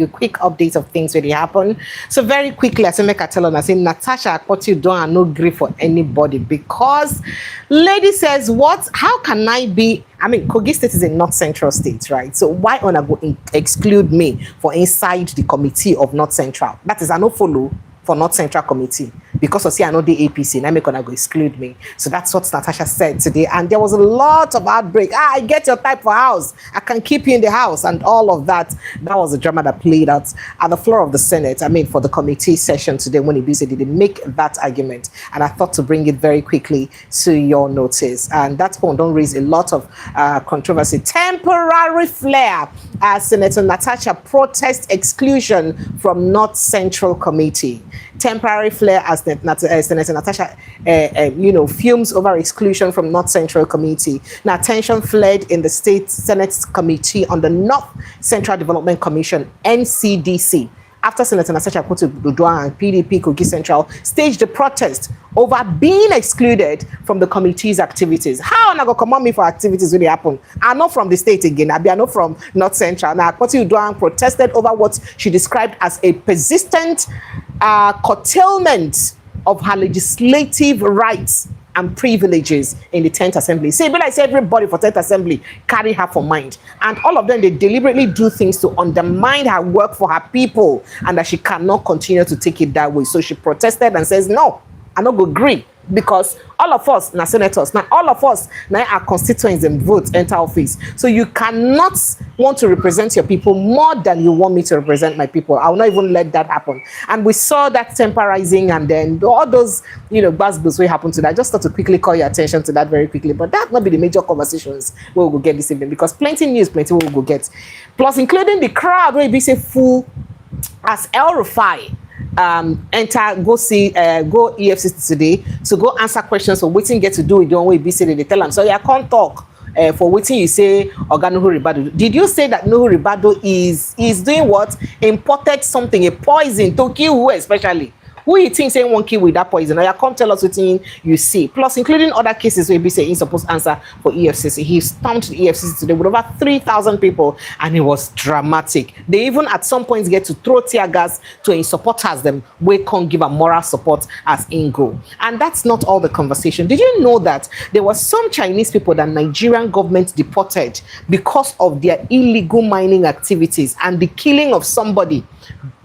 a quick update of things when they happen. So very quickly, I say make I tell on, I say Natasha Akpoti don't no grief for anybody because lady says, what? How can I be? I mean, Kogi State is a North Central state, right? So why on I go exclude me for inside the committee of North Central? That is I no follow for North Central Committee because of see I know the APC, now make gonna go exclude me. So that's what Natasha said today, and there was a lot of outbreak. I get your type for house, I can keep you in the house, and all of that. That was the drama that played out at the floor of the Senate. I mean, for the committee session today, when Ibise did make that argument, and I thought to bring it very quickly to your notice. And that one don't raise a lot of controversy. Temporary flare as Senator Natasha protest exclusion from North Central Committee. Temporary flare as Senator Natasha, fumes over exclusion from North Central Committee. Now, tension flared in the State Senate Committee on the North Central Development Commission, NCDC, after Senator Natasha Akpoti-Uduaghan and PDP Kogi Central staged a protest over being excluded from the committee's activities. How am I going to come on me for activities when they happen? I'm not from the state again. I'm not from North Central. Now, Akpoti-Uduaghan protested over what she described as a persistent curtailment of her legislative rights and privileges in the 10th Assembly. Say, but I say everybody for 10th Assembly carry her for mind. And all of them, they deliberately do things to undermine her work for her people and that she cannot continue to take it that way. So she protested and says, no, I not go agree. Because all of us, now senators, now all of us, now our constituents and votes enter office. So you cannot want to represent your people more than you want me to represent my people. I will not even let that happen. And we saw that temporizing and then all those, buzzwords will happen to that. I just thought to quickly call your attention to that very quickly. But that will be the major conversations we will get this evening because plenty news, plenty we will get. Plus, including the crowd where be say full as El Rufai go EFCC today to go answer questions for waiting get to do with the one way be say they tell them. So yeah, can't talk for waiting you say Oga Nuhu Ribadu. Did you say that Nuhu Ribadu is doing what? Imported something, a poison to kill who especially? Who you think saying one kill with that poison? Now you come tell us what you see. Plus, including other cases where be say he's supposed to answer for EFCC. He stormed the EFCC today with over 3,000 people, and it was dramatic. They even at some points get to throw tear gas to his supporters. Them we can't give a moral support as Ingo. And that's not all the conversation. Did you know that there were some Chinese people that Nigerian government deported because of their illegal mining activities and the killing of somebody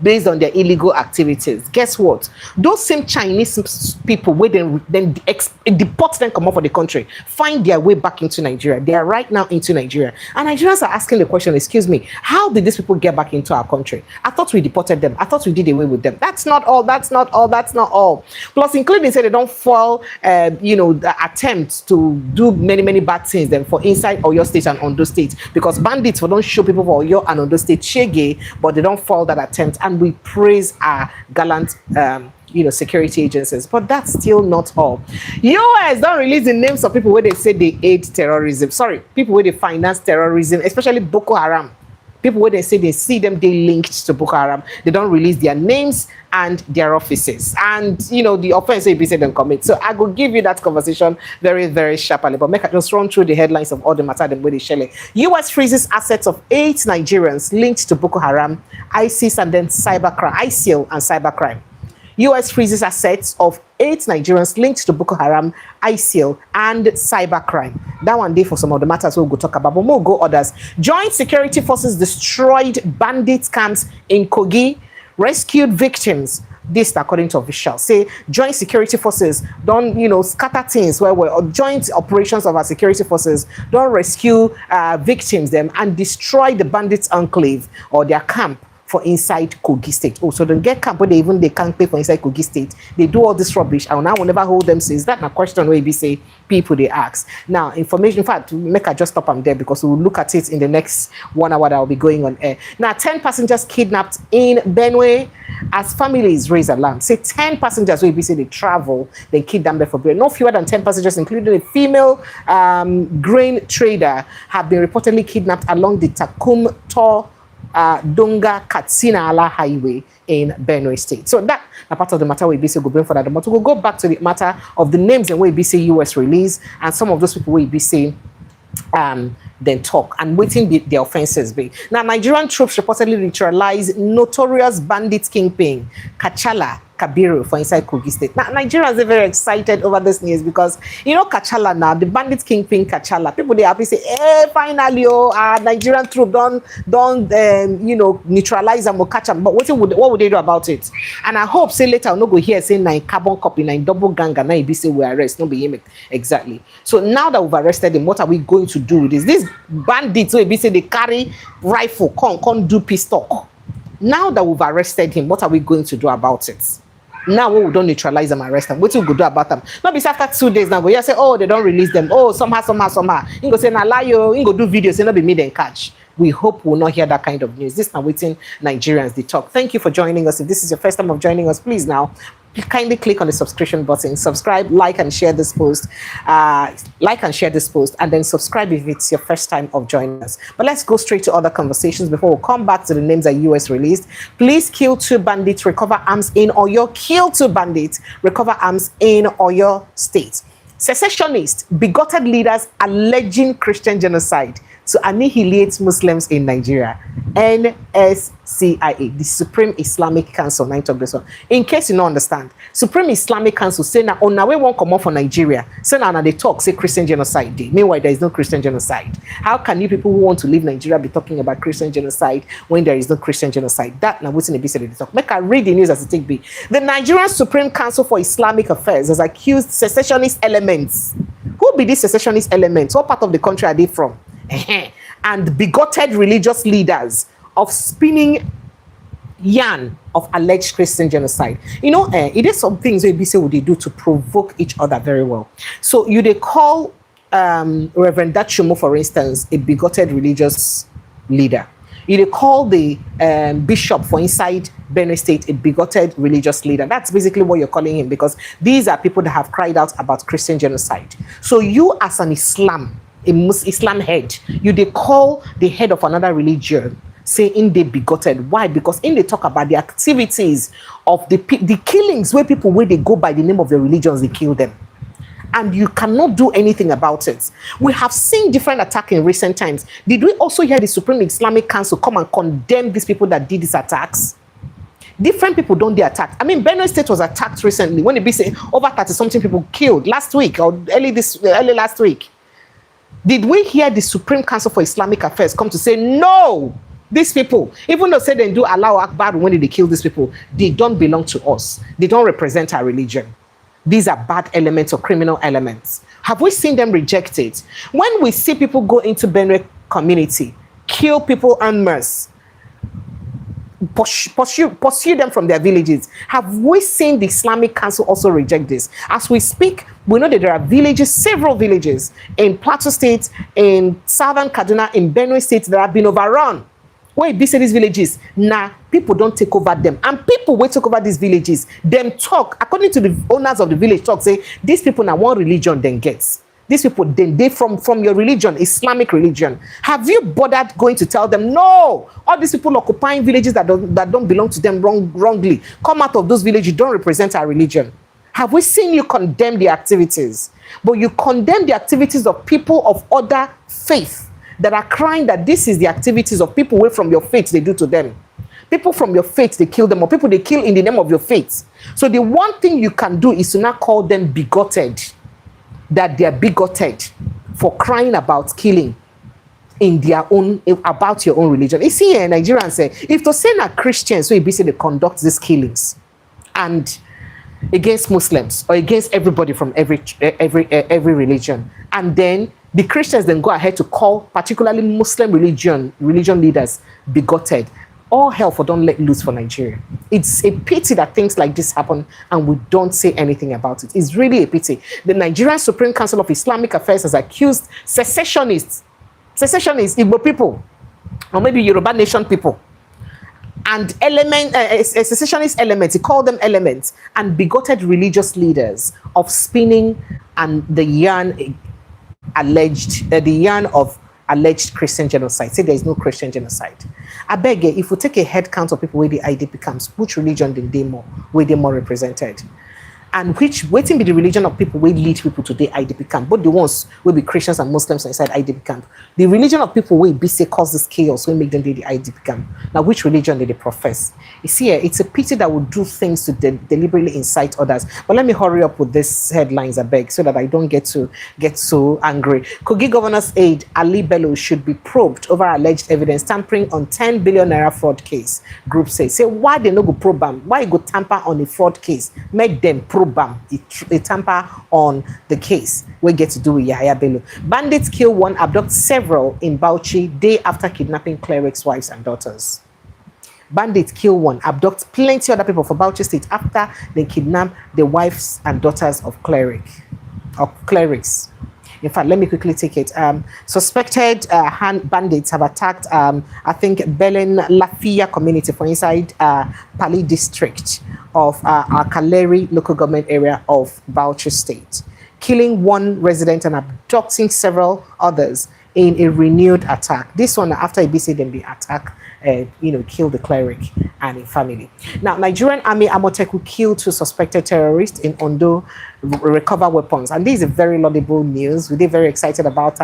based on their illegal activities? Guess what? Those same Chinese people, where then deport them, come out for the country, find their way back into Nigeria. They are right now into Nigeria. And Nigerians are asking the question, excuse me, how did these people get back into our country? I thought we deported them. I thought we did away with them. That's not all. That's not all. That's not all. Plus, including say they don't fall, the attempts to do many bad things then for inside Oyo State and Ondo State. Because bandits don't show people for Oyo and Ondo State shege, but they don't fall that attempt. And we praise our gallant security agencies, but that's still not all. US don't release the names of people where they say they aid terrorism. Sorry, people where they finance terrorism, especially Boko Haram. People where they say they see them, they linked to Boko Haram. They don't release their names and their offices. And, the offense they say them commit. So I will give you that conversation very, very sharply. But make I just run through the headlines of all the matter them where they share. US freezes assets of 8 Nigerians linked to Boko Haram, ISIS, and then Cybercrime, ISIL and Cybercrime. US freezes assets of 8 Nigerians linked to Boko Haram, ISIL, and cybercrime. That one day for some of the matters we'll go talk about, but we'll go others. Joint security forces destroyed bandit camps in Kogi, rescued victims. This, according to officials, say joint security forces don't, scatter things where joint operations of our security forces don't rescue victims them and destroy the bandits' enclave or their camp for inside Kogi State. Oh, so don't get camp where they can't pay for inside Kogi State. They do all this rubbish. And now will never hold them. So is that a question where we say people they ask? Now, information, in fact, make I just stop them there because we'll look at it in the next 1 hour that will be going on air. Now, 10 passengers kidnapped in Benue as families raise alarm. Say 10 passengers will be say they travel, they kidnap them for bread. No fewer than 10 passengers, including a female grain trader, have been reportedly kidnapped along the Takum Tor Donga Katsina Ala Highway in Benue State. So that a part of the matter we be go bring for that. But we'll go back to the matter of the names and where be say US release and some of those people will be saying then talk and waiting the offenses be. Now, Nigerian troops reportedly neutralized notorious bandit kingpin Kachala Kabiru for inside Kogi State. Now, Nigerians are very excited over this news because, you know, Kachala now, the bandit kingpin Kachala, people they happy say, hey, finally, our Nigerian troop don't you know, neutralize them or catch them. But what would they do about it? And I hope, say later, I'll not go here saying nine carbon copy, nine double gang, and now be say we arrest, not be him exactly. So now that we've arrested him, what are we going to do with this? These bandits, will be say they carry rifle, can't do pistol. Now that we've arrested him, what are we going to do about it? Now we don't neutralize them, arrest them. What we go do about them? Not be after 2 days now, but you say, oh, they don't release them. Oh, somehow. You go say, nah, lie, you go do videos, and not be me then catch. We hope we'll not hear that kind of news. This is now waiting Nigerians the talk. Thank you for joining us. If this is your first time of joining us, please now kindly click on the subscription button, subscribe, like and share this post, and then subscribe if it's your first time of joining us. But let's go straight to other conversations before we come back to the names that US released. Please kill 2 bandits, recover arms in Oyo. Kill 2 bandits, recover arms in Oyo State. Secessionists, bigoted leaders alleging Christian genocide to annihilate Muslims in Nigeria. NSCIA, the Supreme Islamic Council, 9th of this one. In case you don't understand, Supreme Islamic Council say now on our way won't come out for Nigeria. So now they talk, say Christian genocide day. Meanwhile, there is no Christian genocide. How can you people who want to leave Nigeria be talking about Christian genocide when there is no Christian genocide? That now what's in the BC they talk. Make I read the news as it take be. The Nigerian Supreme Council for Islamic Affairs has accused secessionist elements. Who be these secessionist elements? What part of the country are they from? And bigoted religious leaders of spinning yarn of alleged Christian genocide. You know, it is some things they say what they do to provoke each other very well. So they call Reverend Dachumo, for instance, a bigoted religious leader. They call the bishop for inside Benue State a bigoted religious leader. That's basically what you're calling him, because these are people that have cried out about Christian genocide. So you as an Islam head, they call the head of another religion, saying they bigoted. Why? Because in they talk about the activities of the killings where people, where they go by the name of the religions, they kill them. And you cannot do anything about it. We have seen different attacks in recent times. Did we also hear the Supreme Islamic Council come and condemn these people that did these attacks? Different people don't get attacked. I mean, Benue State was attacked recently when they be saying over 30-something people killed last week or early last week. Did we hear the Supreme Council for Islamic Affairs come to say, no, these people, even though say they do Allahu Akbar when they kill these people, they don't belong to us. They don't represent our religion. These are bad elements or criminal elements. Have we seen them rejected? When we see people go into Benue community, kill people en masse, pursue them from their villages, have we seen the Islamic Council also reject this? As we speak, we know that there are villages, several villages in Plateau State, in southern Kaduna, in Benue State that have been overrun. Where it be say these villages, people don't take over them. And people will take over these villages. Them talk, according to the owners of the village, talk, say, these people now one religion then gets. These people, then they from your religion, Islamic religion. Have you bothered going to tell them, no, all these people occupying villages that don't belong to them wrongly, come out of those villages, you don't represent our religion. Have we seen you condemn the activities? But you condemn the activities of people of other faith that are crying that this is the activities of people away from your faith they do to them. People from your faith, they kill them, or people they kill in the name of your faith. So the one thing you can do is to not call them bigoted, that they are bigoted for crying about killing in their own, about your own religion. You see, Nigerians say, if to say that Christians, so you say they conduct these killings and against Muslims or against everybody from every religion, and then the Christians then go ahead to call particularly Muslim religion leaders bigoted, all hell for don't let loose for Nigeria. It's a pity that things like this happen and we don't say anything about it. It's really a pity. The Nigerian Supreme Council of Islamic Affairs has accused secessionists, Igbo people, or maybe Yoruba Nation people, and secessionist elements, he called them elements, and bigoted religious leaders of spinning and the yarn of alleged Christian genocide. Say there is no Christian genocide. I beg you, if we take a head count of people where the IDP comes, which religion did they more, where they more represented? And which waiting be the religion of people will lead people to the IDP camp, both the ones will be Christians and Muslims inside IDP camp. The religion of people will be say cause this chaos, will make them the IDP camp. Now, which religion did they profess? You see, it's a pity that would do things to deliberately incite others. But let me hurry up with these headlines, I beg, so that I don't get so angry. Kogi governor's aide Ali Bello should be probed over alleged evidence tampering on 10 billion naira fraud case. Group say why they no go probe them? Why go tamper on a fraud case? Make them probe them. A tamper on the case. We get to do with Yahya Bello. Bandits kill one, abduct several in Bauchi day after kidnapping clerics' wives and daughters. Bandits kill one, abduct plenty other people for Bauchi State after they kidnap the wives and daughters of clerics. In fact, let me quickly take it. Suspected bandits have attacked, I think, Belen Lafia community for inside Pali district of Kaleri local government area of Bauchi State, killing one resident and abducting several others in a renewed attack. This one after ABC then be attacked, killed the cleric and a family. Now, Nigerian Army Amoteku killed 2 suspected terrorists in Ondo, recover weapons. And this is a very laudable news. We're very excited about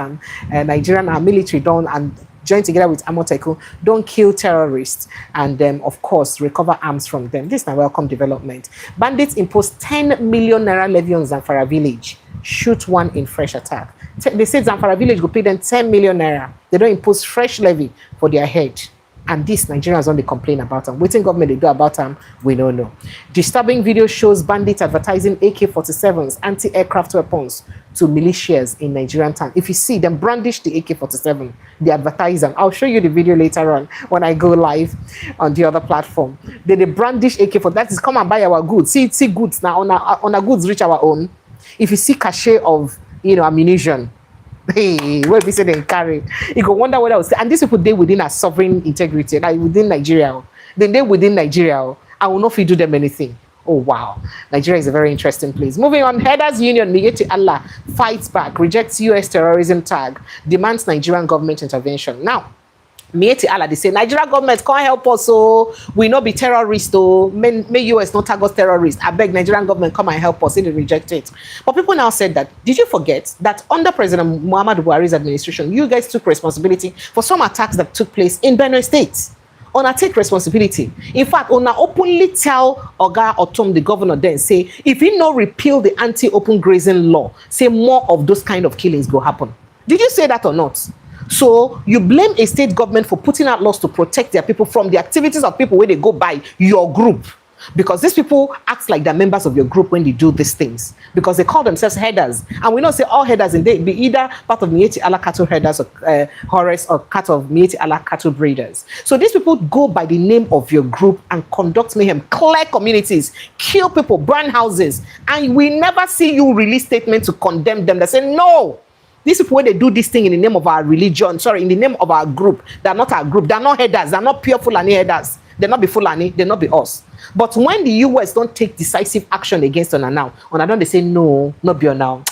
Nigerian military don't and join together with Amoteku, don't kill terrorists and then, of course, recover arms from them. This is a welcome development. Bandits impose 10 million naira levy on Zamfara village. Shoot one in fresh attack. They said Zamfara village will pay them 10 million naira. They don't impose fresh levy for their head. And this Nigerians only complain about them. Waiting government they do about them, we don't know. Disturbing video shows bandits advertising AK-47s, anti-aircraft weapons to militias in Nigerian town. If you see them brandish the AK-47, they advertise them. I'll show you the video later on when I go live on the other platform. They brandish AK-47. That is, come and buy our goods. See goods now. On our goods reach our own. If you see cachet of ammunition, hey, where we say they carry, you go wonder what else. And these people they within a sovereign integrity, like within Nigeria. Then they within Nigeria. I will not do them anything. Oh wow, Nigeria is a very interesting place. Moving on, Headers Union Miyeti Allah fights back, rejects US terrorism tag, demands Nigerian government intervention. Now, Mieti Allah, they say Nigerian government can't help us, so we not be terrorists, though. May US not tag us terrorists. I beg Nigerian government come and help us. They reject it. But people now said that, did you forget that under President Muhammadu Buhari's administration, you guys took responsibility for some attacks that took place in Benue State? Ona take responsibility. In fact, Ona openly tell Oga Otom, the governor, then say, if he not repeal the anti-open grazing law, say more of those kind of killings go happen. Did you say that or not? So you blame a state government for putting out laws to protect their people from the activities of people where they go by your group. Because these people act like they're members of your group when they do these things. Because they call themselves headers. And we don't say all headers in there be either part of Mieti Allah cattle herders or Horus or part of Mieti Allah cattle breeders. So these people go by the name of your group and conduct mayhem, clear communities, kill people, burn houses. And we never see you release statements to condemn them. They say, no. These people, when they do this thing in the name of our religion, in the name of our group, they're not our group, they're not headers, they're not pure Fulani headers, they're not be Fulani, they're not be us. But when the US don't take decisive action against Ona now, Ona don't they say, no, not be now.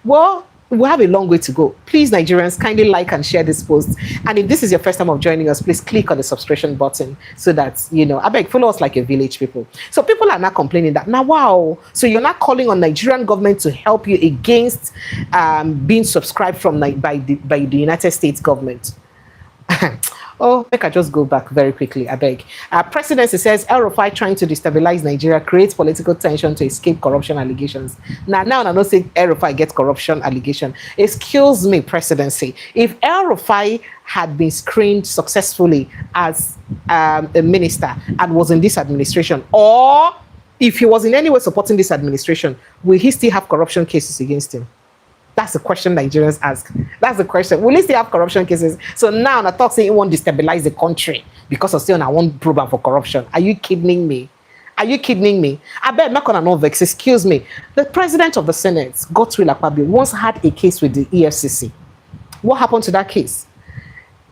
Well, we have a long way to go. Please, Nigerians, kindly like and share this post. And if this is your first time of joining us, please click on the subscription button so that, I beg, follow us like a village people. So people are not complaining that, now, wow, so you're not calling on Nigerian government to help you against being subscribed from by the United States government. Oh, make I just go back very quickly, I beg. Presidency says Rufai trying to destabilize Nigeria creates political tension to escape corruption allegations. Now I don't say Rufai gets corruption allegation. Excuse me, presidency. If Rufai had been screened successfully as a minister and was in this administration, or if he was in any way supporting this administration, will he still have corruption cases against him? That's the question Nigerians ask. That's the question. Will he still have corruption cases? So now I talk saying he won't destabilize the country because of still I won't prove him for corruption. Are you kidding me? Are you kidding me? I bet I'm not gonna know vex. Excuse me. The president of the Senate, Godswill Akpabio, once had a case with the EFCC. What happened to that case?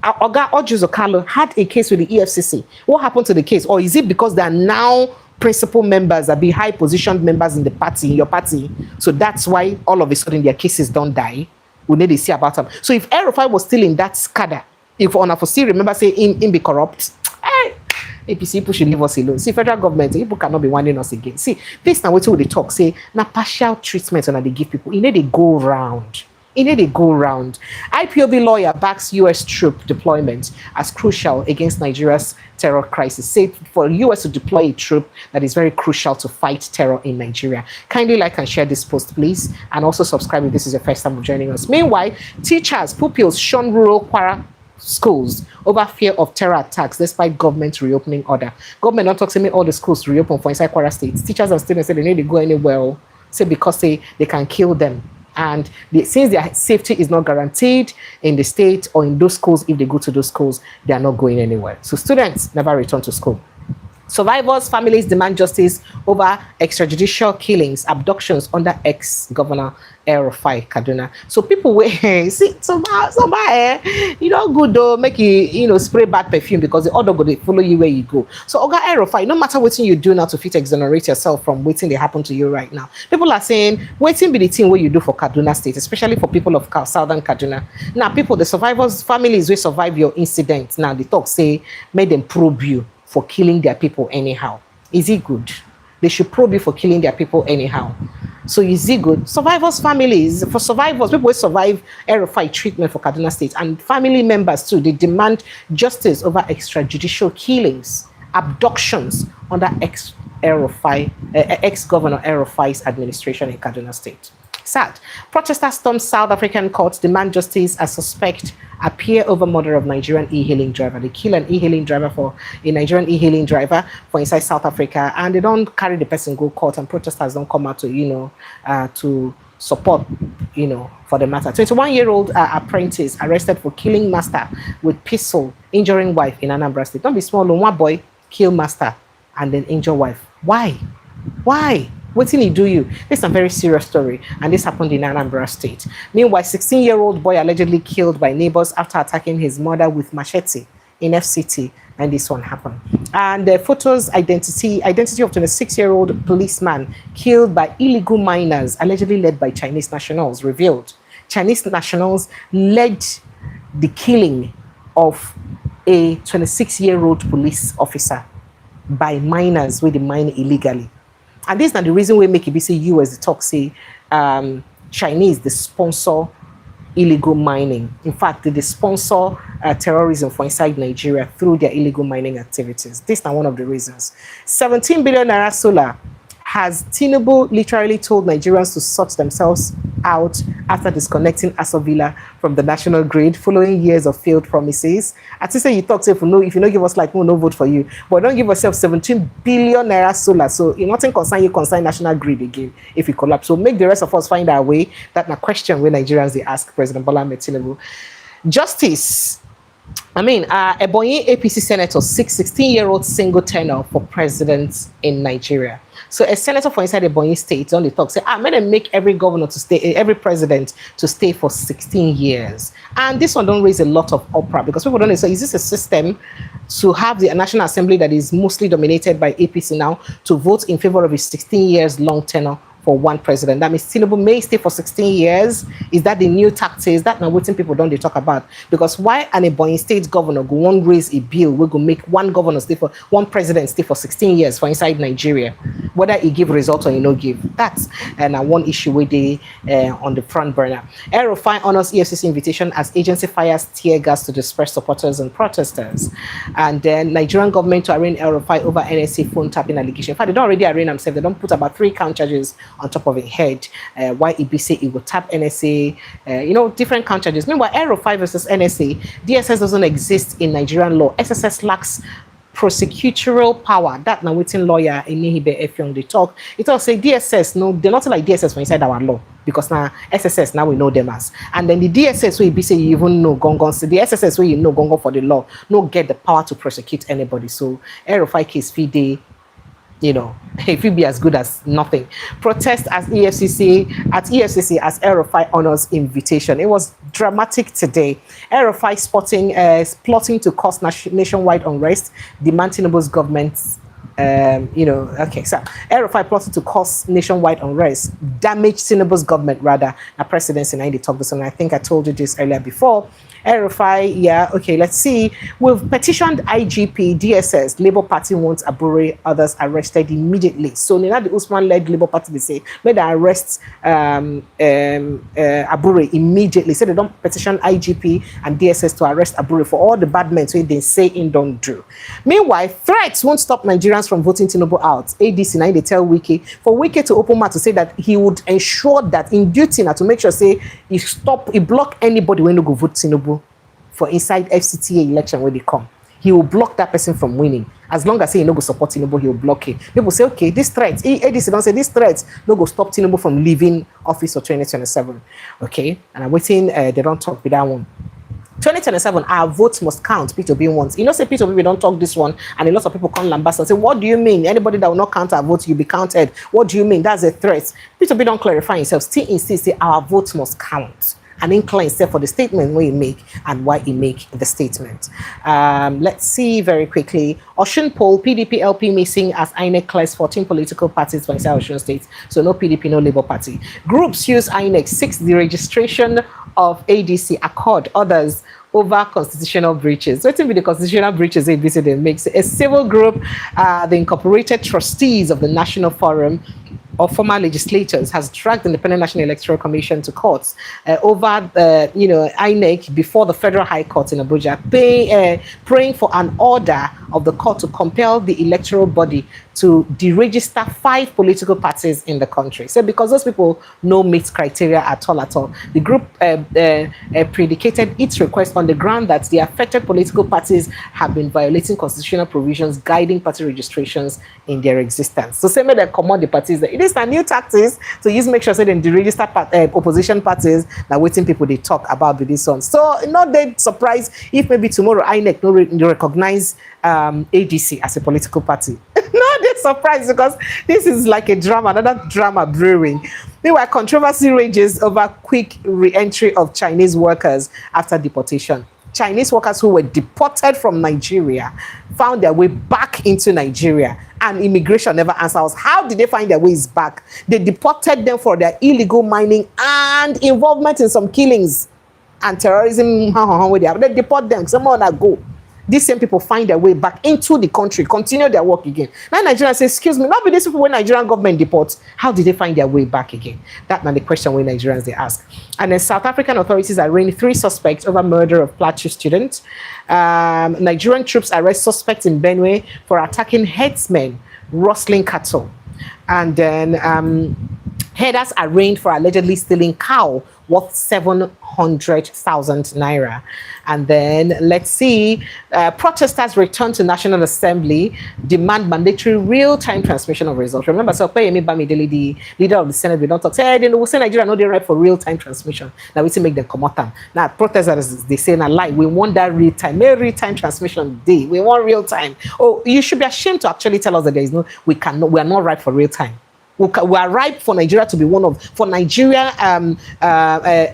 Oga Ojuzo Carlo had a case with the EFCC. What happened to the case? Or is it because they are now principal members, are be high positioned members in the party, in your party, so that's why all of a sudden their cases don't die? We need to see about them. So if Rufai was still in that scada, if on a still remember say him be corrupt, APC people should leave us alone. See, federal government, people cannot be warning us again. See, this now what they talk, say, now partial treatment and they give people, you know, they go round. IPOB lawyer backs US troop deployment as crucial against Nigeria's terror crisis. Say for US to deploy a troop that is very crucial to fight terror in Nigeria. Kindly like and share this post, please. And also subscribe if this is your first time of joining us. Meanwhile, teachers, pupils shun rural Kwara schools over fear of terror attacks despite government reopening order. Government not talking all the schools reopen for inside Kwara State. Teachers and students say they need to go anywhere. Say because they can kill them. And since their safety is not guaranteed in the state or in those schools, if they go to those schools, they are not going anywhere. So students never return to school. Survivors' families demand justice over extrajudicial killings, abductions under ex-governor Rufai Kaduna. So people will see somebody, you know, good though, make you spray bad perfume because the other go they follow you where you go. So Oga Rufai, no matter what you do now to fit exonerate yourself from waiting they happen to you right now. People are saying waiting be the thing what you do for Kaduna State, especially for people of southern Kaduna. Now people, the survivors' families will survive your incident. Now the talk say make them probe you for killing their people anyhow. Is it good? They should probe you for killing their people anyhow. So is it good? Survivors' families, for survivors, people will survive Rufai treatment for Kaduna State, and family members too, they demand justice over extrajudicial killings, abductions under ex-governor Rufai's administration in Kaduna State. Sad. Protesters storm South African courts, demand justice as suspect appear over murder of Nigerian e-hailing driver. They kill an e-hailing driver for a Nigerian e-hailing driver for inside South Africa, and they don't carry the person go court, and protesters don't come out to to support for the matter. 21-year-old apprentice arrested for killing master with pistol, injuring wife in Anambra State. Don't be small. One boy kill master and then injure wife. Why? What did he do you? This is a very serious story, and this happened in Anambra State. Meanwhile, 16-year-old boy allegedly killed by neighbors after attacking his mother with machete in FCT, and this one happened. And the photos, identity of 26-year-old policeman killed by illegal miners, allegedly led by Chinese nationals, revealed. Chinese nationals led the killing of a 26-year-old police officer by miners where they mine illegally. And this is not the reason we make it be say US the talk say Chinese they sponsor illegal mining. In fact, they sponsor terrorism for inside Nigeria through their illegal mining activities. This is not one of the reasons. 17 billion naira solar has Tinubu literally told Nigerians to sort themselves out after disconnecting Asovila from the national grid following years of failed promises. I think say you talk say if you no give us like no vote for you, but don't give yourself 17 billion naira solar. So in nothing concern national grid again if it collapse. So make the rest of us find our way. That's a question when Nigerians they ask President Bola Ahmed Tinubu. Justice. Ebonyi APC senator 16-year-old single tenure for president in Nigeria. So a senator for inside Ebonyi state only talk say, may them make every governor to stay, every president to stay for 16 years. And this one don't raise a lot of uproar because people don't know, so is this a system to have the National Assembly that is mostly dominated by APC now to vote in favor of a 16 years long tenure for one president? That means Tinubu may stay for 16 years. Is that the new tactics? That now what people don't they talk about? Because why an Ebonyi state governor go won't raise a bill we go make one governor stay for one president stay for 16 years for inside Nigeria, whether he give results or he no give? That's one issue where they on the front burner. Rufai honors EFCC invitation as agency fires tear gas to disperse supporters and protesters. And then Nigerian government to arraign Rufai over NSA phone tapping allegation. In fact, they don't already arraign themselves. They don't put about 3 count charges on top of a head. Why EB say it will tap NSA, different count charges. Meanwhile, Rufai versus NSA, DSS doesn't exist in Nigerian law. SSS lacks prosecutorial power. That now waiting lawyer in Nihibe Efyong they talk. It all say DSS, no, they're not like DSS for inside our law. Because now SSS now we know them as. And then the DSS where you be say you even know Gongon. So the SSS where you know Gongon for the law, no get the power to prosecute anybody. So Rufai case fee it will be as good as nothing. Protest at EFCC as Rufai honors invitation. It was dramatic today. Rufai plotting to cause nationwide unrest, demand Tinubu's government. Rufai plotted to cause nationwide unrest, damage Tinubu's government rather. A presidency in the talk this, and I think I told you this earlier before. Rufai, yeah, okay, let's see. We've petitioned IGP, DSS, Labour Party wants Abure, others arrested immediately. So Nina the Usman-led Labour Party, they say, may they arrest Abure immediately. So they don't petition IGP and DSS to arrest Abure for all the bad men so they say in don't do. Meanwhile, threats won't stop Nigerians from voting Tinubu out. ADC now they tell Wiki for Wiki to open mouth to say that he would ensure that in duty now to make sure say he block anybody when they go vote Tinubu for inside FCTA election when they come. He will block that person from winning. As long as he no go support Tinubu, he will block it. People say, okay, this threat, ADC don't say this threat no go stop Tinubu from leaving office for 2027. Okay, and I'm waiting, they don't talk with that one. 2027, our votes must count, P2B wants. You know, say P2B, we don't talk this one, and a lot of people come lambast and say, what do you mean? Anybody that will not count our votes, you'll be counted. What do you mean? That's a threat. P2B don't clarify himself, still insist, say our votes must count. And incline himself for the statement where he make and why he make the statement. Let's see very quickly. Osun poll, PDP LP missing as INEC clears 14 political parties for inside Osun State. So no PDP, no Labour Party. Groups use INEC, 6 the registration of ADC, Accord, others over constitutional breaches. So it's be the constitutional breaches ABCD makes a civil group, the incorporated trustees of the National Forum of former legislators has dragged the Independent National Electoral Commission to courts over INEC before the Federal High Court in Abuja, praying for an order of the court to compel the electoral body to deregister 5 political parties in the country. So because those people no meet criteria at all, the group predicated its request on the ground that the affected political parties have been violating constitutional provisions guiding party registrations in their existence. So say may they command the parties. It is a new tactics to use make sure say they deregister opposition parties that waiting people they talk about with this one. So not that surprised if maybe tomorrow INEC no recognize ADC as a political party. Not that surprised because this is like a drama, another drama brewing. Meanwhile, controversy rages over quick re-entry of Chinese workers after deportation. Chinese workers who were deported from Nigeria found their way back into Nigeria, and immigration never answers. How did they find their ways back? They deported them for their illegal mining and involvement in some killings and terrorism. They deport them. Someone that go. These same people find their way back into the country, continue their work again. Now Nigerians say, excuse me, not be these people when Nigerian government deports, how did they find their way back again? That's not the question when Nigerians they ask. And then South African authorities arraigned 3 suspects over murder of Plateau students. Nigerian troops arrest suspects in Benue for attacking herdsmen, rustling cattle. And then headers arraigned for allegedly stealing cow worth 700,000 naira. And then let's see, protesters return to National Assembly, demand mandatory real-time transmission of results. Remember, so Payemi Bamidele, the leader of the Senate, we don't talk. Say, they will say Nigeria know they right for real-time transmission. Now we to make them come out. Now protesters they say, "Na lie, we want that real-time, real-time transmission day. We want real-time." Oh, you should be ashamed to actually tell us that there is no, we are not right for real-time. We are ripe for Nigeria to be for Nigeria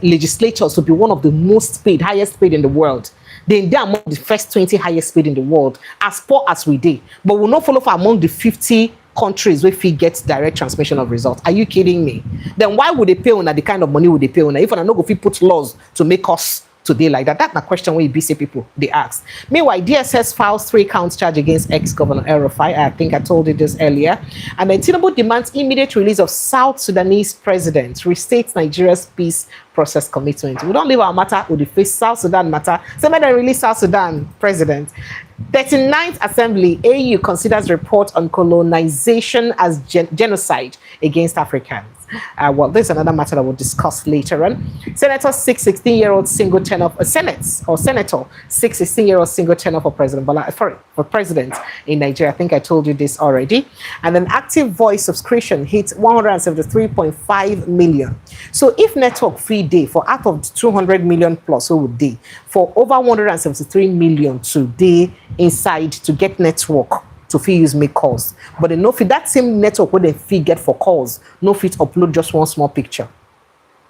legislators to be one of the most paid, highest paid in the world. They are among the first 20 highest paid in the world, as poor as we did. But we'll not follow for among the 50 countries where we get direct transmission of results. Are you kidding me? Then why would they pay on the kind of money would they pay on? If I know if we put laws to make us today like that, that's the question when BC people they ask. Meanwhile, DSS files 3 counts charge against ex-governor Rufai. I think I told you this earlier. And then Tinubu demands immediate release of South Sudanese president, restates Nigeria's peace process commitment. We don't leave our matter with the face South Sudan matter. Somebody release South Sudan president. 39th Assembly, AU considers report on colonization as genocide against Africans. Well, there's another matter that we'll discuss later on. Senator 6 16-year-old single tenure Senator 6 16-year-old single tenure for president in Nigeria. I think I told you this already. And then active voice subscription hits 173.5 million. So if network free day for out of 200 million plus who would day for over 173 million today inside to get network to fit use make calls, but they no fit that same network where they fit get for calls, no fit upload just one small picture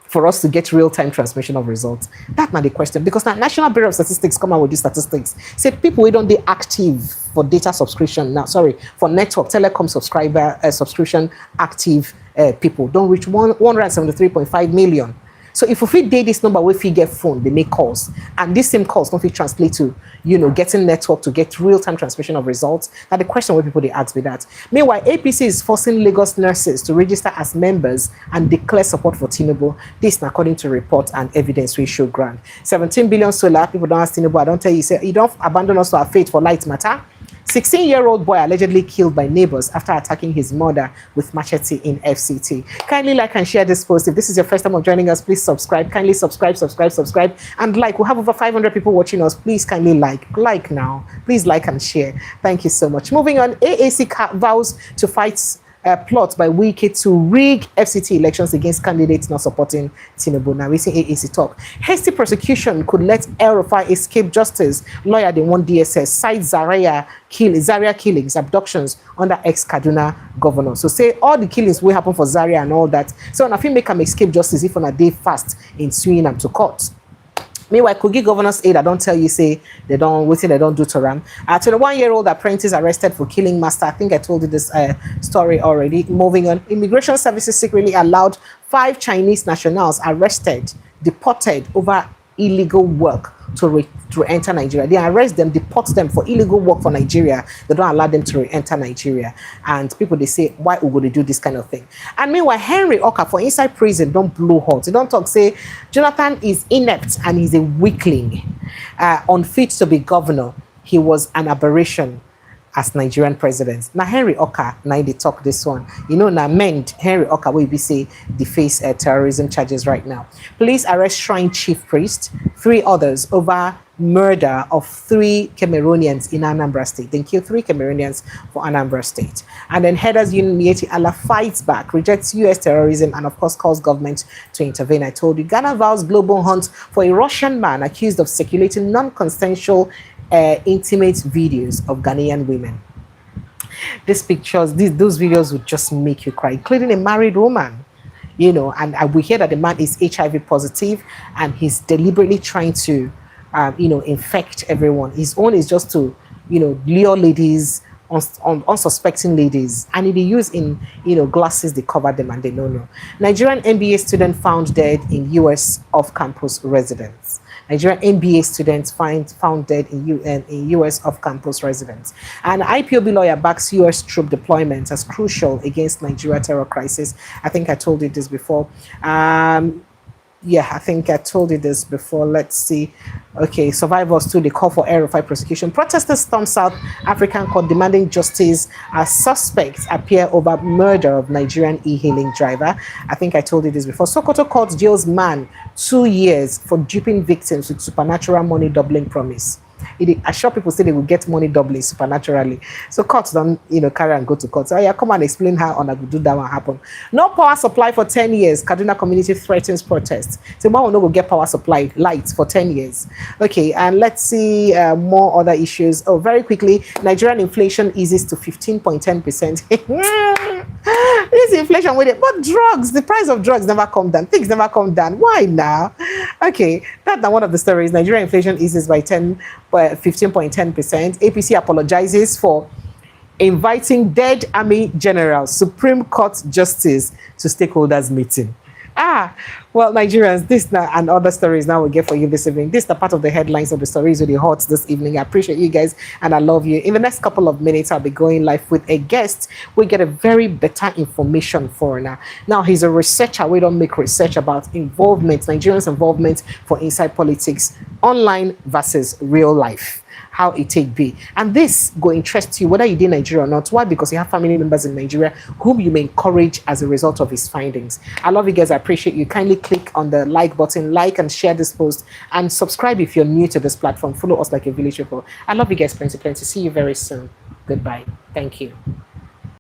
for us to get real-time transmission of results. That's not the question, because now National Bureau of Statistics come out with these statistics. Say people we don't be active for data subscription now, for network telecom subscriber subscription active people don't reach 173.5 million. So if we fit date this number, we fit get phone, they make calls, and this same calls don't fit translate to, you know, getting network to get real-time transmission of results. Now the question where people they ask me that. Meanwhile, APC is forcing Lagos nurses to register as members and declare support for Tinubu. This according to report and evidence we show grant. 17 billion solar, people don't ask Tinubu, I don't tell you, say you don't abandon us to our fate for light matter. 16-year-old boy allegedly killed by neighbors after attacking his mother with machete in FCT. Kindly like and share this post. If this is your first time of joining us, please subscribe. Kindly subscribe, and like. We have over 500 people watching us. Please kindly like now. Please like and share. Thank you so much. Moving on, AAC vows to fight plot by Wike to rig FCT elections against candidates not supporting Tinubu. Now we see AAC talk. Hasty prosecution could let Rufai escape justice. Lawyer they want DSS cite Zaria killings, abductions under ex-Kaduna governor. So say all the killings will happen for Zaria and all that. So on a film make them escape justice if on a day fast in swinging them to court. Meanwhile, Kogi Governor's Aid, I don't tell you, say they don't do to Ram. 21-year-old apprentice arrested for killing master. I think I told you this story already. Moving on, Immigration Services secretly allowed 5 Chinese nationals arrested, deported over illegal work to enter Nigeria. They arrest them, deport them for illegal work for Nigeria. They don't allow them to enter Nigeria. And people, they say, why would they do this kind of thing? And meanwhile, Henry Oka for inside prison don't blow hot. They don't talk, say, Jonathan is inept and he's a weakling, unfit to be governor. He was an aberration as Nigerian president. Now Henry Oka, now they talk this one. You know, now meant Henry Oka will be say they face terrorism charges right now. Police arrest shrine chief priest, 3 others over murder of 3 Cameroonians in Anambra State. They killed 3 Cameroonians for Anambra State. And then Headers Union Mieti Allah fights back, rejects US terrorism, and of course calls government to intervene. I told you, Ghana vows global hunt for a Russian man accused of circulating non-consensual intimate videos of Ghanaian women. These pictures, those videos would just make you cry, including a married woman, you know, and we hear that the man is HIV positive and he's deliberately trying to, you know, infect everyone. His own is just to, you know, lure ladies, unsuspecting ladies, and they use in, you know, glasses, they cover them and they don't know. Nigerian MBA student found dead in US off-campus residence. Nigerian MBA students found dead in US off-campus residents. And IPOB lawyer backs US troop deployment as crucial against Nigeria terror crisis. I think I told you this before. Yeah, I think I told you this before. Let's see. Okay, survivors too, they call for Rufai prosecution. Protesters storm South African court demanding justice as suspects appear over murder of Nigerian e-hailing driver. I think I told you this before. Sokoto court jails man 2 years for duping victims with supernatural money doubling promise. I assure people say they will get money doubling supernaturally. So courts don't, you know, carry and go to court. So yeah, come and explain how on a good do that one happen. No power supply for 10 years. Kaduna community threatens protests. So why will not go get power supply lights for 10 years? Okay, and let's see more other issues. Oh, very quickly, Nigerian inflation eases to 15.10%. This inflation with it, but drugs, the price of drugs never come down. Things never come down. Why now? Okay, that's one of the stories. Nigerian inflation eases by 15.10%. APC apologizes for inviting dead army generals, Supreme Court justice to stakeholders meeting. Well, Nigerians, this now and other stories now we'll get for you this evening. This is the part of the headlines of the stories with the hot this evening. I appreciate you guys and I love you. In the next couple of minutes, I'll be going live with a guest. We get a very better information foreigner. Now, he's a researcher. We don't make research about involvement, Nigerians' involvement for inside politics, online versus real life. How it take be, and this go interest you whether you did Nigeria or not. Why? Because you have family members in Nigeria whom you may encourage as a result of his findings. I love you guys. I appreciate you. Kindly click on the like button, like and share this post, and subscribe if you're new to this platform. Follow us like a village people. I love you guys. Plenty. See you very soon. Goodbye. Thank you.